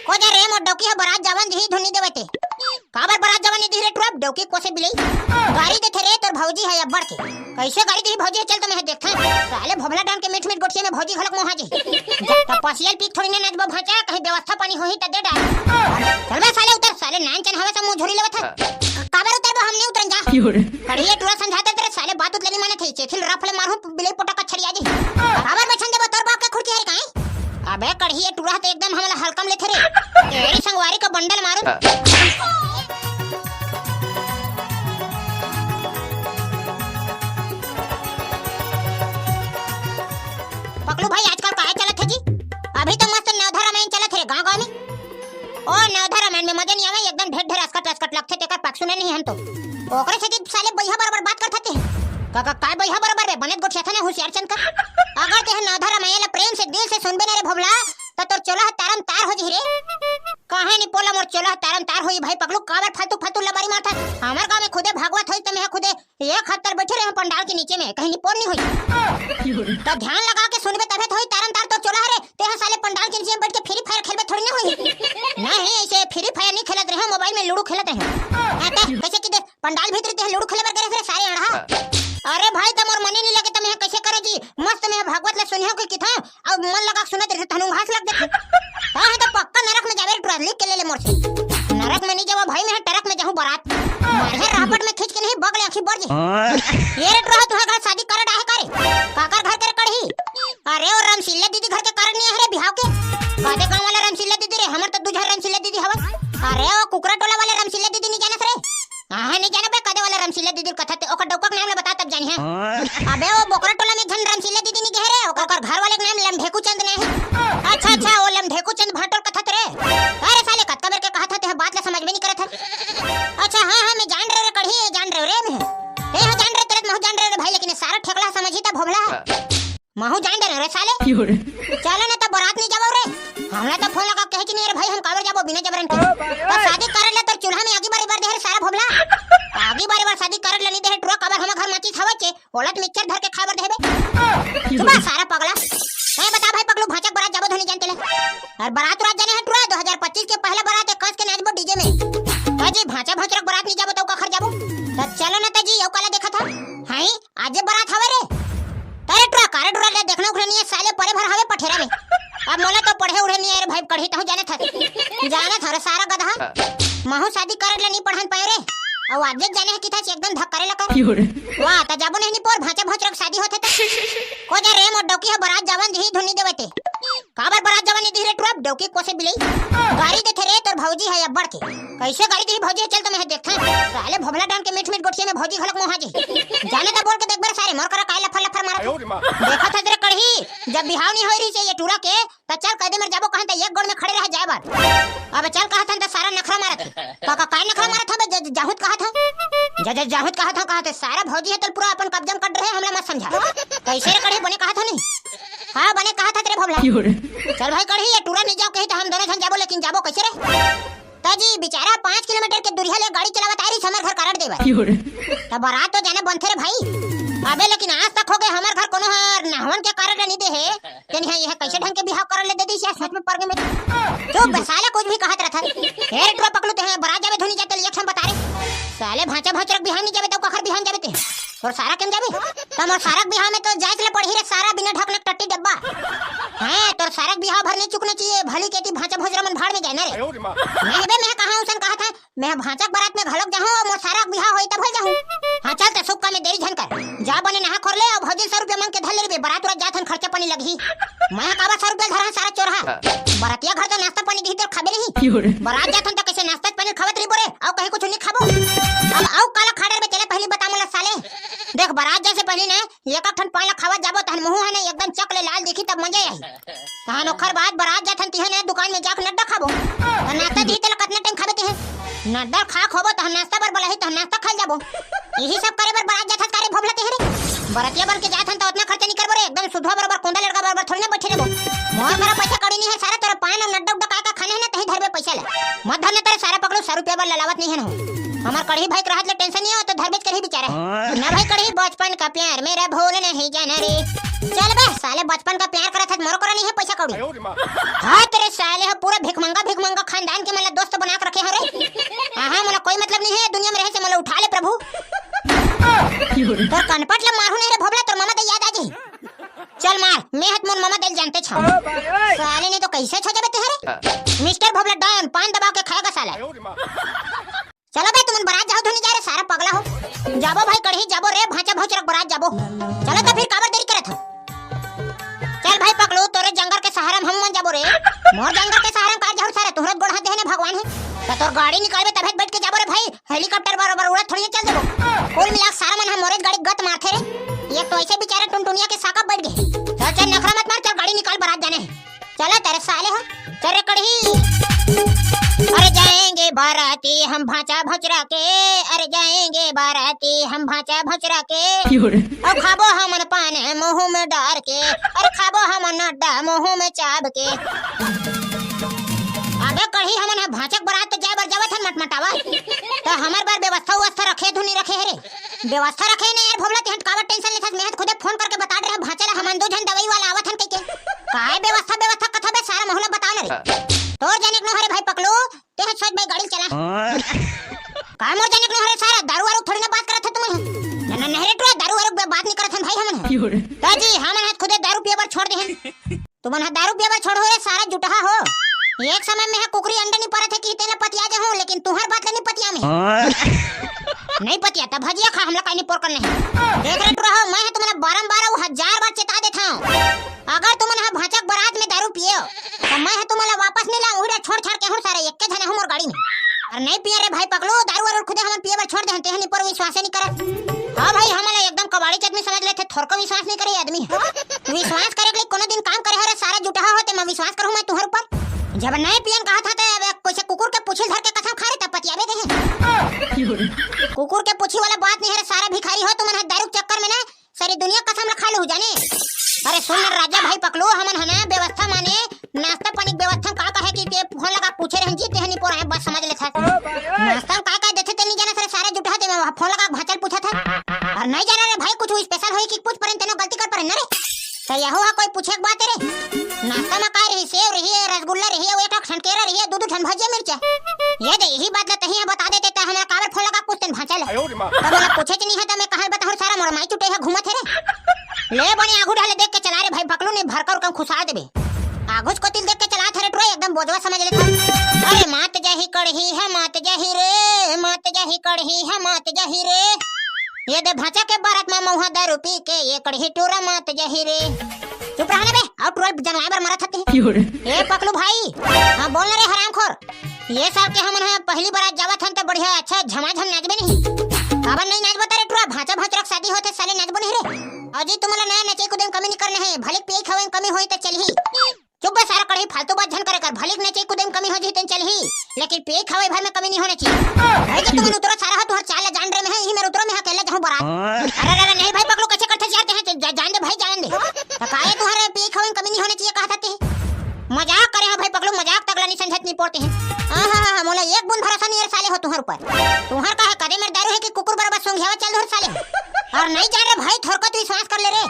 को जा रे मोर डौकी ह बरात जावन धी धुनी देवते काबर बरात जावन दी रे ट्रप डौकी कोसे बिलई गाड़ी देथे रे तोर भौजी है अब्बड़ के कैसे गाड़ी दी भौजी चल तो मैं देखथा साले भोभला डाल के मीठ मीठ गोटिया में भौजी घलक मोहा जी तपसियल पीक थोड़ी ने नचबो भाचा कहीं व्यवस्था पानी होही त दे डाल चल बे साले उतर साले नान चन हवे से मुंह झुरी लेवत काबर उतर हम नहीं उतरन जा कढ़िए टूरा समझाते तेरे साले बात उतलेनी माने थे चेथिल रफले मारू बिलई पोटा कछड़िया जी काबर बचन देबो तोर बाप के खुरची है काई अबे कढ़िए टूरा तो एकदम हमला हलकम लेथे रे तेरी संगवारी का बंडल मारू पकलू भाई आजकल काहे चलत है जी अभी तो मस्त नवधा रामायण चलत है गांव-गांव में ओ नवधा रामायण में मजा नहीं आवे एकदम ढेर अस्कट लगथे तेकर पक्ष सुने नहीं हम तो ओकरे से साले बैहा बराबर बात करत थे काका काय बैहा बराबर बे बनत गोठ छथने होशियार चंद का अगर ते नवधा रामायण प्रेम से दिल से सुनबे ना रे भोबला त तोर चोला तारम तार हो जी रे काहे नहीं पोला मोर चोला तारम तार होई भाई पकलू काबर फालतू लबारी मारता हमर गांव में खुदे भागवत होई त मैं खुदे एक हाथ तर बैठे रहे पंडाल के नीचे में कहीं निपोर नहीं होई तो ध्यान लगा के सुनबे तबे होई तारम तार तो चोला रे ते साले पंडाल के नीचे में बैठ के फ्री फायर खेलबे थोड़ी ना होई नहीं ऐसे फ्री फायर नहीं खेलत रहे मोबाइल में लूडो खेलत रहे आता कैसे कि पंडाल भीतर ते लूडो खेले बर करे फिर सारे अड़ा अरे भाई तमोर मने नहीं लगे त मैं कैसे करे जी मस्त मैं भागवत ले सुनियो के किथा अब मन लगा सुनत रहे तनु घास लग देखे हां तो पक्का नरक में जावे ट्रॉली के ले मोर से नरक में नहीं जावा भाई मैं ट्रक में जाऊं बारात मारे रापट में खींच के नहीं बगले आंखी बढ़ जी ये रे ट्रक तुहा घर शादी कर डाहे करे काकर घर करे कड़ही अरे और रामशिल्ला दीदी घर के कारण नहीं है रे बिहाव के कादे गांव वाला रामशिल्ला दीदी रे हमर तो दूजा रामशिल्ला दीदी हवा अरे ओ कुकरा टोला वाले रामशिल्ला दीदी नहीं जानत रे नहीं जाना बे कदे वाला रामशिल्ला दीदी कथा ते ओकर डौका नाम ले बता तब जानी है अबे वो बोकरा टोला में घन रामशिल्ला दीदी नहीं कह रे ओकर घर वाले के नाम लमढेकू चंद ने है अच्छा वो लमढेकू चंद भाटोल कथा ते रे अरे साले कत्ता बेर के कहा था ते बात ला समझ में नहीं करत है अच्छा हां मैं जान रहे रे कढ़ी जान रहे रे मैं ए हां जान रहे तेरे महू जान रहे भाई लेकिन सारा ठेकला समझी ता भोबला महू जान रहे रे साले चलो ना तो बारात नहीं जाबो रे हमरा तो फोन लगा कहे कि नहीं रे भाई हम काबर जाबो बिना जबरन तो शादी कर ले तो चूल्हा में आगी बारी बार दे सारा भोबला आगी बारी बार शादी कर ले नहीं दे ट्रक काबर हम घर मची खावे छे ओलत मिक्सर धर के खाबर देबे सुबह सारा पगला मैं बता भाई पगलू भाचक बारात जाबो धनी जानते ले और बारात रात जाने है ट्रा 2025 के पहला बारात है कस के नाचबो डीजे में हां जी भाचा भाचक बारात नहीं जाबो तो कखर जाबो तो चलो ना ताजी यो काला देखा था हां आज बारात हवे रे तारे ट्रा कार डुरा ले देखना उखरे नहीं साले परे भर हवे पठेरा में अब मोला तो पढ़े उड़े नहीं रे भाई पढ़ी तो जाने था सारा गधा महू शादी कर ले नहीं पढ़न पाए रे और आज जाने है किथा एकदम धक करे लगा वाह त जाबो नहीं पोर भाचा भोचरक शादी होथे त को जा रे मोर डौकी ह बरात जावन धी धुनी देवते काबर बरात जावन दी रे ट्रप डौकी कोसे बिलई गाड़ी देथे रे तोर भौजी है अब्बड़ के कैसे गाड़ी दी भौजी चल तो मैं देखथा साले भोभला डाल के मीठ मीठ गोटिया में भौजी घलक मोहा जी जाने त बोल के देख बर सारे मोर करा काय लफर मारा देखा था तेरे कढ़ी जब बिहाव नहीं होई रही से ये टूरा के त चल कदे मर जाबो कहन त एक गोड़ में खड़े रह जाए बार अब चल कहा था त सारा नखरा मारत काका काय नखरा मारत था जाहुद कहा था जाहुद कहा था सारा भौजी है तो पूरा अपन कब्जा कर रहे हमला मत समझा कैसे रे कढ़ी बने कहा था नहीं हां बने कहा था तेरे भोबला चल भाई कढ़ी ये टूरा नहीं जाओ कहीं तो हम दोनों जन जाबो लेकिन जाबो कैसे रे ताजी बेचारा 5 किलोमीटर के दूरिया ले गाड़ी चलावत आ रही हमर घर करड़ देबा त बारात तो जाने बनथे रे भाई अबे लेकिन आज तक हो गए हमर घर कोनो हर नहवन के कारण नहीं दे है कि नहीं यह कैसे ढंग के बिहाव कर ले दे दी सच में पड़ गए में तो बसाला कुछ भी कहत रहा था हेर ट्रो पकलू ते बारात जावे धोनी जाते इलेक्शन बता रे साले भाचा भाचरक बिहान नहीं जावे तो कखर बिहान जावे ते और सारा केम जावे तम और सारक बिहाव में तो जायत ले पड़ी रे सारा बिना ढकने टट्टी डब्बा हां तो सारक बिहाव भरने चुकने चाहिए भली केटी भाचा भोजरा मन भाड़ में जाए ना रे मैं कहा उसन कहा था मैं भाचक बारात में घलक जाऊं और मोर सारक बिहाव होई तब हो जाऊं हां चल त सुक्का में देरी झन कर जा बने नहा खोर ले और भौजी 100 रुपया मांग के धर ले रे बारात रात जाथन खर्चा पानी लगी मैं काबा 100 रुपया धरा सारा चोरहा बारातिया घर तो नाश्ता पानी दी तो खाबे नहीं बारात जाथन त कैसे नाश्ता पानी खावत री बोरे और कहीं कुछ नहीं खाबो अब आओ काला खाड़र में चले पहले बता मोला साले देख बारात जैसे पहले ना एक ठन पाला खावत जाबो तहन मुंह है ना एकदम चकले लाल दिखी तब मजा आई तहन ओखर बाद बारात जाथन तिहे ना दुकान में जाके नड्डा खाबो नाश्ता दी त कितना टाइम खाबे तिहे नड्डा खा खोबो तहन नाश्ता बर बोला है तहन नाश्ता खा जाबो यही सब करे बर बारात जाथन करे भोबला तेरे बरातिया बन के जाथन तो उतना खर्चा नहीं करबो रे एकदम सुधवा बराबर कोंदा लड़का बराबर थोड़ी ना बैठे रहबो मोर मेरा पैसा कड़ी नहीं है सारा तेरा पान और नड्डा उड्डा का खाना है ना तही धरबे पैसा ले मत धरने तेरे सारा पकड़ो 100 रुपया बर लावत नहीं है ना हमार कढ़ी भाई रहत ले टेंशन नहीं हो तो धरबेच करही बेचारा ना भाई कढ़ी बचपन का प्यार मेरा भूल नहीं जाना रे चल बे साले बचपन का प्यार करत है मोर करा नहीं है पैसा कौड़ी हां तेरे साले पूरा भिख मंगा खानदान के मतलब दोस्त बना के रखे हो रे। हां मतलब कोई मतलब नहीं है दुनिया में रहे से मतलब उठा ले प्रभु। तो कनपट ले मारू नहीं रे भोबला, तोर मामा दे याद आ जी। चल मार, मैं हाथ मोर मामा दिल जानते छ साले ने तो कैसे छ जाबे तेरे मिस्टर भोबला डॉन पान दबा के खाएगा साला। चलो भाई तुम बारात जाओ धोनी जा रे सारा पगला हो। जाबो भाई कढ़ी जाबो रे भांचा भौचरक बारात जाबो। चलो तो फिर काबर देरी करत हो। चल भाई पकड़ू तोरे जंगल के सहारा हम मन जाबो रे। मोर जंगल के सहारा का जाऊ सारा तोहरा गोड़ हाथ देने भगवान है। तो तोर गाड़ी निकालबे तब बैठ के जाबो रे भाई, हेलीकॉप्टर बराबर उड़ा थोड़ी चल देबो। कुल मिला सारा मन हम मोरे गाड़ी गत मारथे रे। ये तो ऐसे बेचारा टुनटुनिया के साका बैठ गए। चल चल नखरा मत मार, चल गाड़ी निकाल बारात जाने। चलो तेरे साले हो चल रे कढ़ी। अरे जाएंगे बाराती हम भांचा भचरा के, अरे जाएंगे बाराती हम भांचा भचरा के। और खाबो हमन पाने मुंह में डार के, अरे खाबो हमन अड्डा मुंह में चाब के। अबे कढ़ी हमन भांचक बारात तो जाबर जावत हन मटमटावा। तो हमार बार व्यवस्था रखे धुनी रखे है रे। व्यवस्था रखे नहीं यार भोबला तिहट काबर टेंशन लेथस। मैं खुदे फोन करके बता दे रहा भांचा ला हमन दो जन दवाई वाला आवत हन कइके। काहे व्यवस्था कथा बे सारा मोहल्ला बता ना रे। तोर जाने न हरे भाई पकड़ो ते सोच भाई गाड़ी चला। का मोर जाने न हरे सारा दारू वारू थोड़ी ना बात करत है तुम। ना नहरे तो दारू वारू बात नहीं करत हन भाई हमन। ताजी हमन हाथ खुदे दारू पिए बर छोड़ दे हन। तुमन हाथ दारू पिए बर छोड़ हो रे सारा जुटहा हो। एक समय में कुकरी अंडा नहीं परत है कि तेला पतिया जा हो, लेकिन तुहर बात नहीं पतिया में। नहीं पतिया तब भजिया खा हमला काई नहीं पोर करने है। देख रे रहो मैं तुमने बारंबार 1000 बार चेता देता हूं। अगर तुमन हा भांचक बारात में दारू पियो तो मैं तुमला वापस नहीं लाऊं। उड़ा छोड़ छाड़ के हूं सारे एक के जने हमर गाड़ी में। और नहीं पिए रे भाई पकड़ो दारू वारू खुदे हम पिए बर छोड़ दे हते हनी पर विश्वास नहीं करत। हां भाई हमला एकदम कबाड़ी आदमी समझ लेथे, थोर को विश्वास नहीं करे आदमी। विश्वास करे के लिए कोनो दिन काम करे हरे सारा जुटहा होते मैं विश्वास करूं मैं तुहर ऊपर। जब नहीं पियन कहा था तो कोई कुकुर के पूछल धर के कसम खा रे तब पतियाबे दे। कुकुर के पूछी वाला बात नहीं है रे सारा भिखारी हो तुमन दारू चक्कर में ना सारी दुनिया कसम खा लो जाने। अरे सुन राजा भाई पकड़ो हमन हना व्यवस्था माने नाश्ता पानी व्यवस्था का कहे कि ते फोन लगा पूछे रहन जी तेहनी पर है बस समझ ले था। नाश्ता का देथे ते नहीं जाना सारे सारे जुटा दे मैं फोन लगा भाचल पूछा था। और नहीं जाना रे भाई कुछ स्पेशल होई कि कुछ परन तेनो गलती कर परन रे। तो यहो कोई पूछे के बात रे। नाश्ता में काय रही सेव रही रसगुल्ला रही एक ठनकेरा रही दूध ठन भजिया मिर्चा। ये दे यही बात ल तही बता देते त हमरा काबर फोन लगा पूछतन भाचल। तब मला पूछे नहीं है त मैं कहल बताहु सारा मोर माई चुटे है घूमत है रे। ले बने आगू ढाले देख के चला रे भाई पकड़ू ने भरकर कम खुशा देबे। आगुच को तिल देख के चला थे रे एकदम बोझवा समझ ले था। अरे मात जाही कढ़ी है मात जाही रे, मात जाही कढ़ी है मात जाही रे। ये दे भाचा के बारात में मौहा दारू पी के ये कढ़ी टूरा मात जाही रे। चुप रहने बे और टूरल जानवर मरत हते। ए पकलू भाई हां बोल रे हरामखोर। ये साल के हमन है पहली बारात जावत हन त बढ़िया अच्छा झमाझम नाचबे नहीं। काबर नहीं नाचबो तारे टूरा भाचा भाचरक शादी होते साले नाचबो नहीं रे। अजी तुमला नया नचे को दिन कमी नहीं करने है भले पे खावे कमी होई त चलही। चुप बे सारा कढ़ी फालतू बात झन करे कर भले नचे को दिन कमी हो जी त चलही, लेकिन पे खावे भर में कमी नहीं होने चाहिए। भाई जे तुम उतरो सारा तुहर चाल जान रे में है ही मेरे उतरो में अकेला जाऊं बारात। अरे नहीं भाई पकड़ो कैसे करते जाते हैं जान दे भाई जान दे। तो काहे तुम्हारे पे खावे कमी नहीं होने चाहिए कहा था। मजाक करे हैं भाई पकड़ो मजाक तगला नहीं समझत नहीं पड़ते हैं। हां मोला एक बूंद भरोसा नहीं है साले हो तुहर ऊपर। तुहर का है कदे में दारू है कि कुकुर बराबर सोंघेवा चल धर साले। और नहीं जान रे भाई थोर को तू विश्वास कर ले रे।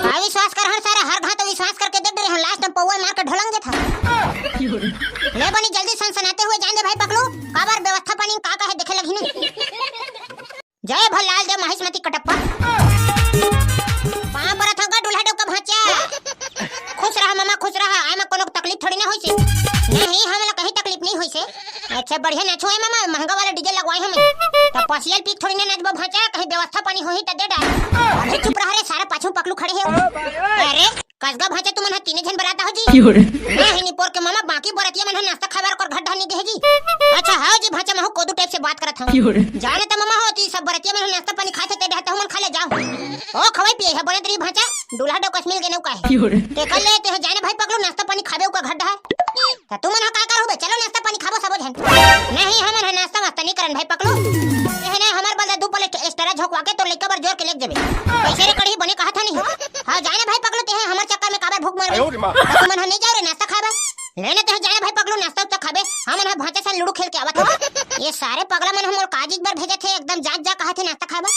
का विश्वास कर हर सारा हर घात विश्वास करके देख रहे हैं लास्ट में पौवा मार के ढोलंगे था। ले बनी जल्दी सनसनाते हुए जान दे भाई पकड़ो काबर व्यवस्था पानी का है देखे लगी नहीं। जय भलाल जय महेशमती कटप्पा पां पर था डुल्हा डोका भाचा। खुश रहा मामा खुश रहा आय में कोनो तकलीफ थोड़ी ना होई से। नहीं हमला कहीं तकलीफ नहीं होई से। अच्छा बढ़िया नाचो है मामा महंगा वाला डीजे लगवाए हम तो पसियल पीक थोड़ी ना नाचबो भाचा कहीं व्यवस्था पानी होई त दे डाल। अरे चुप रह रे सारा पाछू पकलू खड़े है। अरे कसगा भाचा तुमन तीन जन बराता हो जी। नहीं निपोर के मामा बाकी बरातिया मन नाश्ता खाबर कर घट ढानी दे जी। अच्छा हां जी भाचा महू कोदू टाइप से बात करत हूं जाने त मामा होती सब बरातिया मन नाश्ता पानी खाते ते देता मन खा ले जाओ। ओ खवाई पिए है बने तरी भाचा दूल्हा डो कश्मीर के नौ का है ते कल ले ते जाने भाई पकड़ो नाश्ता पानी खाबे का घट है त तुमन का कर होबे चलो नाश्ता पानी खाबो सब जन। नहीं हमन नाश्ता वास्ता नहीं करन भाई पकड़ो ये ना हमार बल्दा दो प्लेट एक्स्ट्रा झोंकवा के तो लेके बर जोर के ले जेबे कैसे रे कढ़ी बने कहा था नहीं। हां जाने भाई पकड़ो ते हमर चक्कर में काबर भूख मर तुमन हम नहीं जाओ रे नाश्ता खाबे लेने ते जाने भाई पकड़ो नाश्ता तो खाबे हमन भाचा से लूडो खेल के आवत हो। ये सारे पगला मन हमर काजी बार भेजे थे एकदम जात जा कहा थे नाश्ता खाबे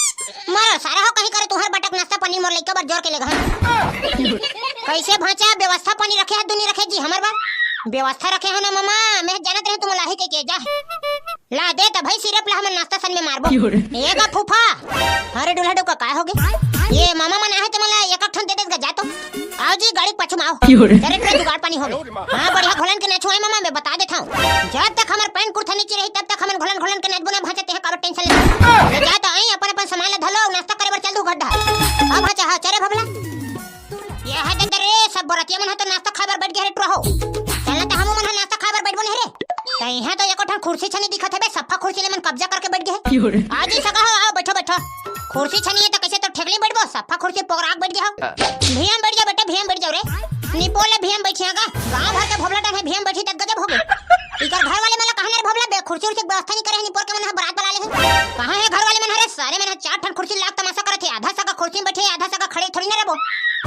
मारो सारा हो कहीं करे तुहर बटक नाश्ता पानी मोर लेके बर जोर के लेगा। कैसे भाचा व्यवस्था पानी रखे है दुनी रखे जी हमर बार व्यवस्था रखे है ना मामा मैं जानत नहीं के जा ला दे त भाई सिरप ला हमन नाश्ता सन में मारबो एगा फूफा अरे दूल्हा डोका का होगे ये मामा मन आहे त मला एक ठन दे देगा जा तो आओ जी गाड़ी पछू में आओ तेरे ट्रे जुगाड़ पानी हो गई हां बढ़िया घोलन के नाचो है मामा मैं बता देता हूं जब तक हमर पैंट कुर्ता नीचे रही तब तक हमन घोलन घोलन के नाच बुना भाजते हैं काबर टेंशन ले जा तो आई अपन अपन सामान ला धलो नाश्ता करे बर चल दू गड्ढा अब भाचा हा चरे भबला ये है दे रे सब बरतिया मन तो नाश्ता खाबर बैठ गए रे ट्रो हो चलना तो हम मन नाश्ता खाबर बैठ बने रे कहीं है तो एको ठन कुर्सी छनी दिखत है बे सफा कुर्सी ले मन कब्जा करके बैठ गए आज ही सका हो आओ बैठो बैठो कुर्सी छनी है तो कैसे तो ठेकली बैठबो सफा कुर्सी पोगराक बैठ गया हो भीम बैठ जा बेटा भीम बैठ जाओ रे निपोले भीम बैठियागा गांव भर के भोबला टाइम भीम बैठी तक गजब हो गई इकर घर वाले मला कहने रे भोबला बे कुर्सी उर्सी व्यवस्था नहीं करे निपोर के मन बारात वाला ले कहां है घर वाले मन रे सारे मन चार ठन कुर्सी लाख तमाशा करत है आधा सका कुर्सी में बैठे आधा सका खड़े थोड़ी ना रहबो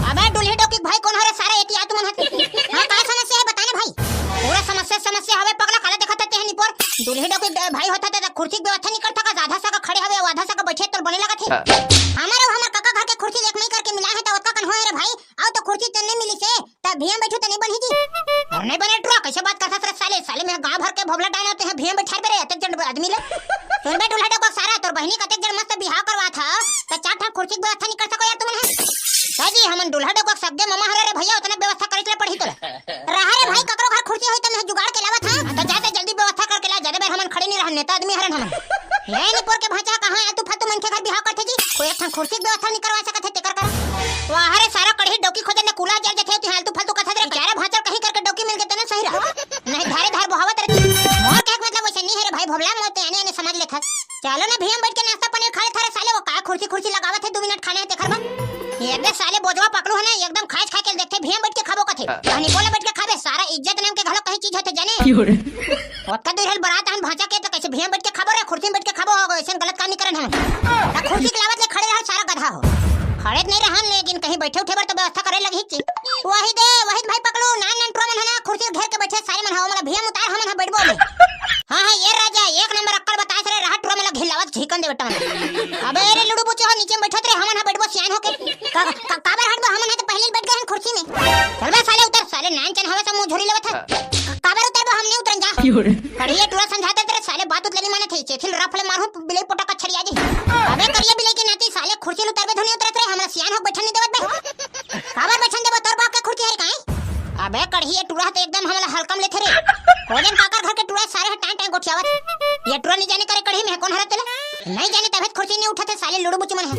अबे दूल्हे डोकी भाई कौन हरे सारे एक याद मन हां का समस्या है बताने भाई पूरा समस्या हवे पगला काला देखत है निपोर दूल्हे डोकी भाई होता त कुर्सी व्यवस्था नहीं करता का आधा सका खड़े हवे आधा सका बैठे तो बने लगत है हमर काका घर के कुर्सी एक नहीं करके मिला है त ओका कन होए रे भाई आओ तो कुर्सी तन्ने मिली से त भीम बैठो त नहीं बनी जी और नहीं बने ट्रो कैसे बात करता रे साले साले में गांव भर के भोबला डाल होते हैं भीम बैठा पे रे अतक जन आदमी ले तोर बे दूल्हा डोका सारा तोर बहनी कतक जन मस्त बियाह करवा था त चार ठा कुर्सी व्यवस्था नहीं कर सको यार तुमन है दादी हमन दूल्हा डोका सगदे मामा हरे रे भैया उतना व्यवस्था करे ले पड़ी तो रहा रे भाई ककरो घर कुर्सी होई त मैं जुगाड़ के लावत हां त जाते जल्दी व्यवस्था करके ला जादे बेर हमन खड़े नहीं रहन नेता आदमी हरन हमन ले निपोर के भाचा कहां है तू फातू मन के घर बियाह करथे जी कोई एक ठन कुर्सी व्यवस्था नहीं करवा सकत है तेकर कर वाह रे सारा कढ़ी डोकी खोदे ने कूला जल जथे तू हालतू फालतू कथा रे चारे भाचा कहीं करके डोकी मिल के तने सही रहा नहीं धारे धार बहावत रे मोर के मतलब वैसे नहीं है रे भाई भोबला मोते आने समझ लेथा चलो ना भीम बैठ के नाश्ता पानी खा ले थारे साले वो का कुर्सी लगावत है 2 मिनट खाने है तेकर बा एकदम साले बोझवा पकड़ो है ना एकदम खाए खा के देखते भीम बैठ के खाबो कथे कहानी बोले बैठ के खाबे सारा इज्जत नाम के घलो कहीं चीज होते जाने ओत दूर हल बरात हन भाचा के तो कैसे भीम बैठ के खाबो रे कुर्सी बैठ के खाबो ऐसे गलत काम नहीं करन हम ता कुर्सी के लावत ले खड़े रह सारा गधा हो खड़े नहीं रहन लेकिन कहीं बैठे उठे बर तो व्यवस्था करे लगी ची वही भाई पकड़ो नान ट्रो मन है ना कुर्सी घेर के बैठे सारे मन हो मला भीम उतार हमन बैठबो हां ये राजा एक नंबर अक्कल बता रे रहा ट्रो मला घिलावत झिकन दे बेटा अबे रे लुडू बुचे हो नीचे बैठत रे हमन बैठबो सियान होके काबर हटबो हमन तो पहले बैठ गए कुर्सी में चल बे साले उतर साले नान चन हवे सब मुंह झोरी लेवत है काबर उतरबो हम नहीं उतरन जा कढ़िए टूरा समझाते तेरे साले बात उतले नहीं माने थे चेथिल रफले मारू बिले पोटा का छड़िया जी अबे करिए बिले के नाती साले कुर्सी उतरबे धुनी उतरत रे हमरा सियान हो बैठन नहीं देवत बे काबर बैठन देबो तोर बाप के कुर्सी है काई अबे कढ़िए टूरा तो एकदम हमरा हल्कम लेथे रे कोजन काकर घर के टूरा सारे टाइम टाइम गोठियावत ये टूरा नहीं जाने करे कढ़ी में कौन हरत नहीं जाने तबे कुर्सी नहीं उठाते साले लुडू बुच मन है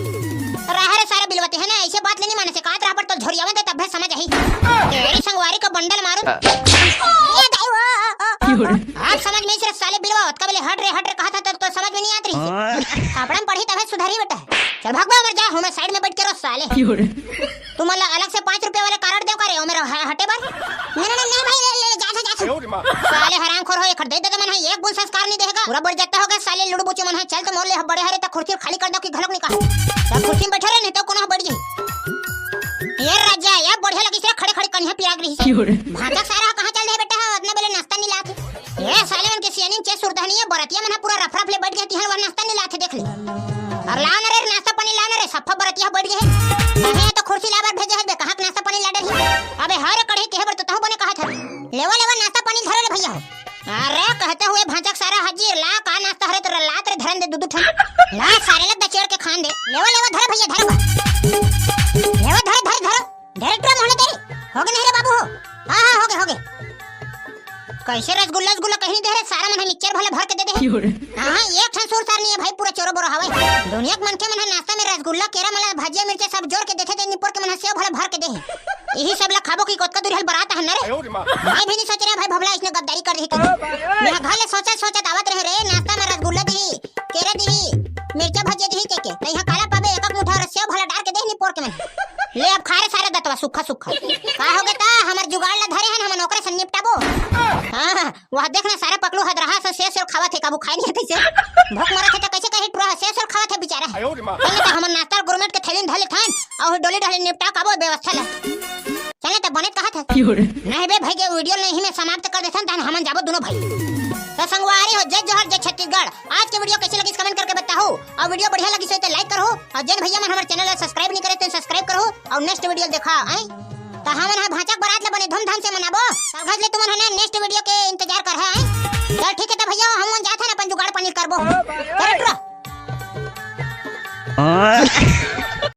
रहा रे सारे बिलवते है ना ऐसे बात लेनी माने से कात रहा पर तो झोरियावन ते तब समझ आई तेरी संगवारी का बंडल मारो ये दाई आप समझ में सिर्फ साले बिलवावत कबले हट रे कहा था तो समझ में नहीं आत रही आपन पढ़ी तबे सुधारी बेटा चल भागबा मर जा हमें साइड में बैठ के रो साले तू मला अलग से 5 रुपए वाला कार्ड देव करे ओ मेरा हटे बर नहीं भाई ले जा साले हरामखोर हो एक दे दे मन है एक बुल संस्कार नहीं देगा पूरा बढ़ जाता होगा साले लुडू बुचे मन है चल तो मोर ले बड़े हरे त कुर्सी खाली कर दो कि घलक नहीं कहा तब कुर्सी में बैठे रहे नहीं तो कोनो बढ़ जाई ये राजा या बढ़िया लगी से खड़े कन्या पियाग रही से भाजक सारा कहां चल रहे बेटा अपने बेले नाश्ता नहीं लाते ये साले मन के सियानी चे सुरधनी है बरतिया मन पूरा रफरफ ले बैठ गई हर वर नाश्ता नहीं लाते देख ले और लान रे नाश्ता पानी लान रे सफा बरतिया बैठ गए है तो कुर्सी लाबर भेजे है कहां नाश्ता पानी ला दे अबे हर कढ़े के बर तो तहु बने कहा था लेवा नाश्ता पानी धरो ले भैया अरे कहते हुए भाजक सारा हाजिर ला का नाश्ता हरे तो लात रे धरन दे दूध ठन ला सारे लग बचेड़ के खान दे लेवा धर भैया धर लेवा धर डायरेक्टर मोहने तेरी हो गए नहीं रे बाबू हो हां हो गए कैसे रसगुल्ला कहीं दे रे सारा मन मिक्सचर भले भर के दे दे हां एक ठन सुर सार नहीं है भाई पूरा चोरो बोरो हवे दुनिया के मन के मन नाश्ता में रसगुल्ला केरा मला भाजिया मिर्च सब जोड़ के देथे दे निपर के मन सेव भले भर के दे यही सब ला खाबो की कोतका दूर हल बरात है ना रे भाई भी नहीं सोच रहे भाई भबला इसने गद्दारी कर दी मैं घर ले सोचत आवत रहे रे नाश्ता में रसगुल्ला दी केरा दी मिर्चा भाजिया दी के त यहां काला पाबे एक मुठा सेव भले डाल के दे निपर के मन ले अब खारे सारे दतवा सुखा का हो गता हमर जुगाड़ ला धरे हन हम नौकरी से निपटाबो हां वह देखना सारा पकलू हद रहा से सेव खावा थे काबू खाई नहीं कैसे भूख मरा थे कैसे कहे पूरा सेव खावा थे बेचारा पहले तो हम नाश्ता गुरमेट के थैली धले थान और डोली ढाले निपटा काबो व्यवस्था ला चले तो बने कहा था नहीं बे भाई के वीडियो नहीं में समाप्त कर देथन तहन हमन जाबो दोनों भाई तो संगवारी हो जय जोहर जय छत्तीसगढ़ आज के वीडियो कैसे लगी कमेंट करके बताओ और वीडियो बढ़िया लगी तो लाइक करो और जन भैया मन हमारे चैनल सब्सक्राइब नहीं करे तो सब्सक्राइब करो और नेक्स्ट वीडियो देखा आई तो हमन भांचक बारात ले बने धूमधाम से मनाबो सब घर ले तुमन है नेक्स्ट वीडियो के इंतजार कर है ठीक है तो भैया हम जात हन अपन जुगाड़ पानी करबो। चल उठो।